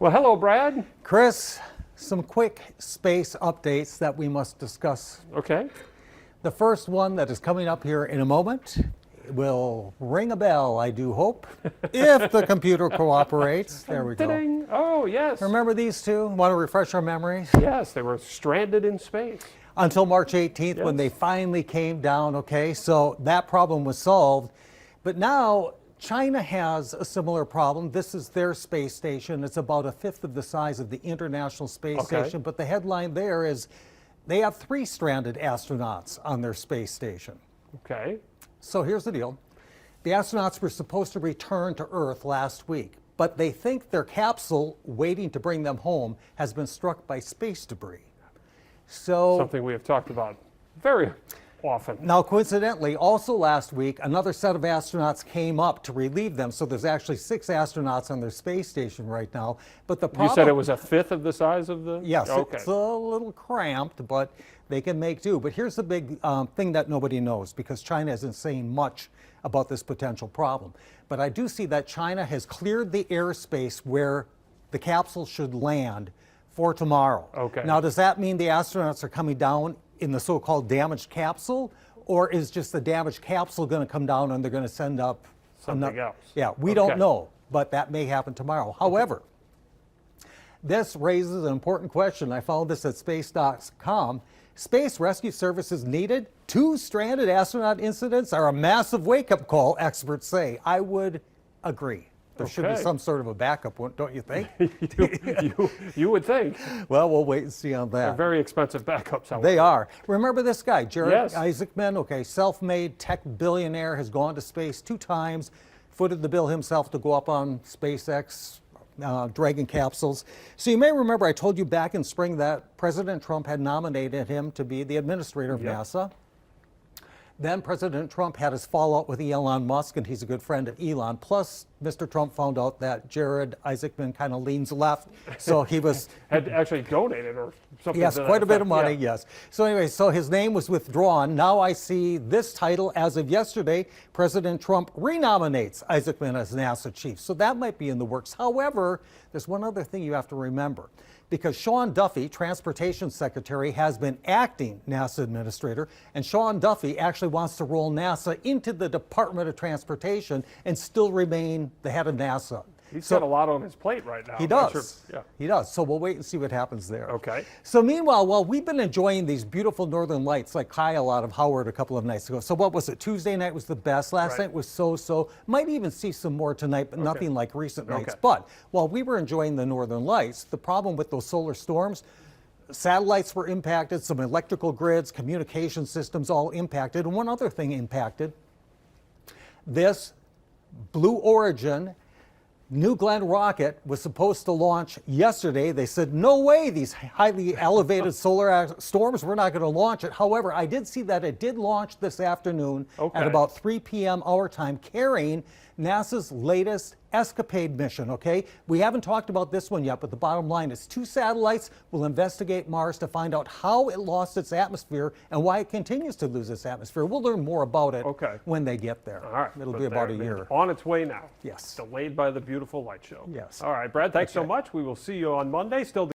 Well, hello, Brad. Chris, some quick space updates that we must discuss. Okay. The first one that is coming up here in a moment will ring a bell, I do hope, if the computer cooperates. There we go. Ding. Oh, yes. Remember these two? Want to refresh our memories? Yes, they were stranded in space. Until March 18th when they finally came down, okay? So that problem was solved. But now China has a similar problem. This is their space station. It's about a fifth of the size of the International Space Station. But the headline there is they have 3 stranded astronauts on their space station. Okay. So here's the deal. The astronauts were supposed to return to Earth last week, but they think their capsule waiting to bring them home has been struck by space debris. So Something we have talked about very often. now, coincidentally, also last week, another set of astronauts came up to relieve them. So there's actually 6 astronauts on their space station right now. But the problem, You said it was a fifth of the size of the... yes, Okay. it's a little cramped, but they can make do. But here's the big thing that nobody knows, because China isn't saying much about this potential problem. But I do see that China has cleared the airspace where the capsule should land for tomorrow. Okay. Now, does that mean the astronauts are coming down in the so-called damaged capsule, or is just the damaged capsule going to come down and they're going to send up Something else? Yeah, we Okay. don't know, but that may happen tomorrow. However, this raises an important question. I found this at space.com. Space rescue services needed? 2 stranded astronaut incidents are a massive wake-up call, experts say. I would agree. There should be Okay. some sort of a backup one, don't you think? you would think. Well, we'll wait and see on They're that. very expensive backups. However. They are. Remember this guy, Jared Yes. Isaacman? Okay, self-made tech billionaire, has gone to space 2 times, footed the bill himself to go up on SpaceX Dragon capsules. So you may remember I told you back in spring that President Trump had nominated him to be the administrator of NASA. Then President Trump had his fallout with Elon Musk, and he's a good friend of Elon. Plus, Mr. Trump found out that Jared Isaacman kind of leans left, so he was Had actually donated or something. yes, to that quite a bit effect. of money, Yeah. yes. So anyway, so his name was withdrawn. Now I see this title as of yesterday, President Trump renominates Isaacman as NASA chief. So that might be in the works. However, there's one other thing you have to remember. Because Sean Duffy, Transportation Secretary, has been acting NASA administrator, and Sean Duffy actually wants to roll NASA into the Department of Transportation and still remain the head of NASA. He's got a lot on his plate right now. He I'm does. sure- Yeah. He does. So we'll wait and see what happens there. Okay. So meanwhile, while we've been enjoying these beautiful northern lights, like Kyle out of Howard a couple of nights ago. So what was it? Tuesday night was the best. Last Right. night was so-so. Might even see some more tonight, but nothing like recent nights. Okay. But while we were enjoying the northern lights, the problem with those solar storms, satellites were impacted, some electrical grids, communication systems all impacted. And one other thing impacted, this Blue Origin New Glenn rocket was supposed to launch yesterday. They said, no way, these highly elevated solar storms, we're not going to launch it. However, I did see that it did launch this afternoon at about 3 p.m. our time, carrying NASA's latest Escapade mission, okay? We haven't talked about this one yet, but the bottom line is 2 satellites will investigate Mars to find out how it lost its atmosphere and why it continues to lose its atmosphere. We'll learn more about it when they get there. All right. It'll But be about a they're year. on its way now. Yes. Delayed by the beautiful light show. Yes. All right, Brad, thanks so much. We will see you on Monday. Still